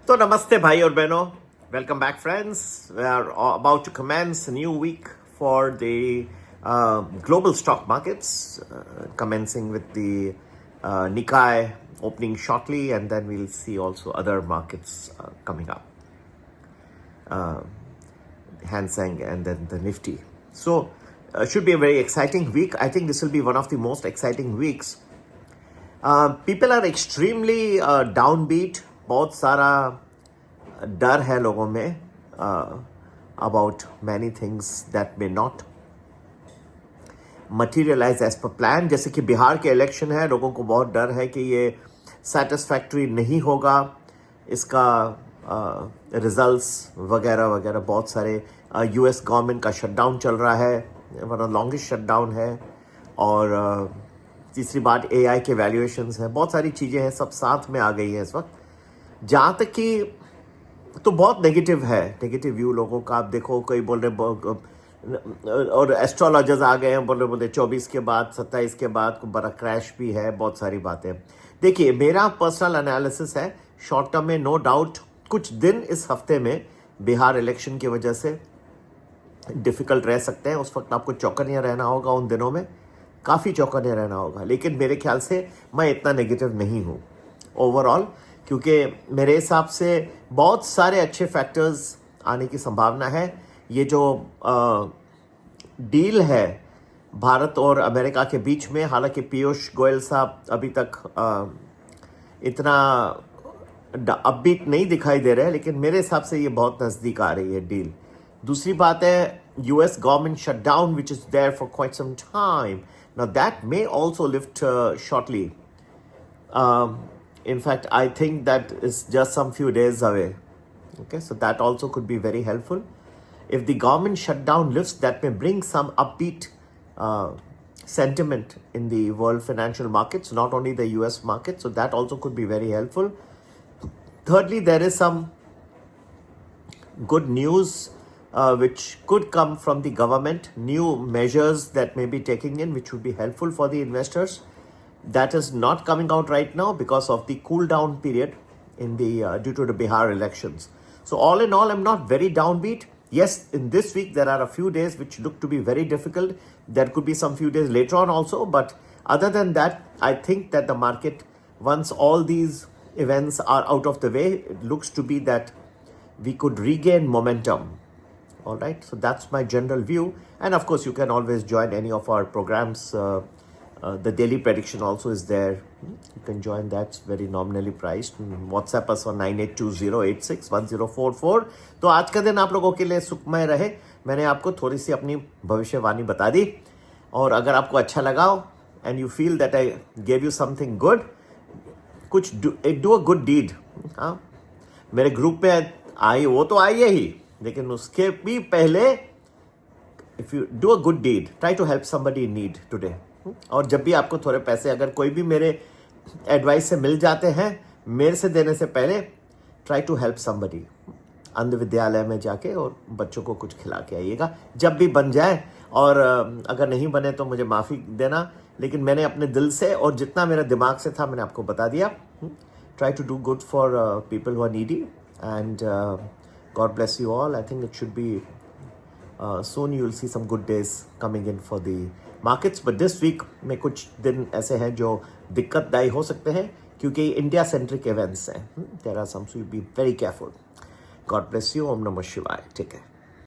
So namaste bhai और बहनों, welcome back friends. We are about to commence a new week for the global stock markets, commencing with the Nikkei opening shortly, and then we'll see also other markets coming up, Hang Seng and then the Nifty. So should be a very exciting week. I think this will be one of the most exciting weeks. People are extremely downbeat. बहुत सारा डर है लोगों में about many things that may not materialise as per plan. जैसे कि बिहार के election है, लोगों को बहुत डर है कि ये सेटिस्फैक्ट्री नहीं होगा, इसका रिजल्ट्स वगैरह वगैरह. बहुत सारे यूएस गवर्नमेंट का शटडाउन चल रहा है, वन ऑफ लॉन्गेस्ट शटडाउन है. और तीसरी बात एआई के वैल्यूएशंस हैं, बहुत सारी चीज़ें हैं, सब साथ में आ गई हैं इस वक्त. जहाँ तक कि तो बहुत नेगेटिव है, नेगेटिव व्यू लोगों का. आप देखो कोई बोल रहे और एस्ट्रोलॉजर्स आ गए हैं, बोले 24 के बाद 27 के बाद बड़ा क्रैश भी है, बहुत सारी बातें. देखिए मेरा पर्सनल एनालिसिस है, शॉर्ट टर्म में नो डाउट कुछ दिन इस हफ्ते में बिहार इलेक्शन की वजह से डिफ़िकल्ट रह सकते हैं. उस वक्त आपको चौकन्ना रहना होगा, उन दिनों में काफ़ी चौकन्ना रहना होगा. लेकिन मेरे ख्याल से मैं इतना नेगेटिव नहीं हूँ ओवरऑल, क्योंकि मेरे हिसाब से बहुत सारे अच्छे फैक्टर्स आने की संभावना है. ये जो डील है भारत और अमेरिका के बीच में, हालांकि पीयूष गोयल साहब अभी तक इतना अपबीट नहीं दिखाई दे रहे हैं, लेकिन मेरे हिसाब से ये बहुत नज़दीक आ रही है डील. दूसरी बात है US government shutdown which is there for quite some time. Now that may also lift shortly. In fact, I think that is just some few days away. Okay, so that also could be very helpful. If the government shutdown lifts, that may bring some upbeat sentiment in the world financial markets, not only the US market. So that also could be very helpful. Thirdly, there is some good news which could come from the government, new measures that may be taking in, which would be helpful for the investors. That is not coming out right now because of the cool down period in the due to the Bihar elections. So all in all, I'm not very downbeat. Yes, in this week there are a few days which look to be very difficult. There could be some few days later on also, but other than that, I think that the market, once all these events are out of the way, it looks to be that we could regain momentum. All right, so that's my general view. And of course, you can always join any of our programs. The daily prediction also is there. You can join that. It's very nominally priced. WhatsApp us on 9820861044. तो आज का दिन आप लोगों के लिए सुखमय रहे. मैंने आपको थोड़ी सी अपनी भविष्यवाणी बता दी, और अगर आपको अच्छा लगा and you feel that I gave you something good, कुछ डू अ गुड डीड. हाँ, मेरे ग्रुप पे आई, वो तो आई है ही, लेकिन उसके भी पहले if you do a good deed, try to help somebody in need today. और जब भी आपको थोड़े पैसे अगर कोई भी मेरे एडवाइस से मिल जाते हैं, मेरे से देने से पहले ट्राई टू हेल्प समबडी. अंध विद्यालय में जाके और बच्चों को कुछ खिला के आइएगा जब भी बन जाए. और अगर नहीं बने तो मुझे माफ़ी देना, लेकिन मैंने अपने दिल से और जितना मेरे दिमाग से था मैंने आपको बता दिया. Try to do good for people who are needy, and God bless you all. I think it should be soon you will see some good days coming in for the markets. But this week में कुछ दिन ऐसे हैं जो दिक्कतदायी हो सकते हैं, क्योंकि इंडिया सेंट्रिक इवेंट्स हैं. There are some, so you be very careful. God bless you. Om Namah Shivaya. Take care.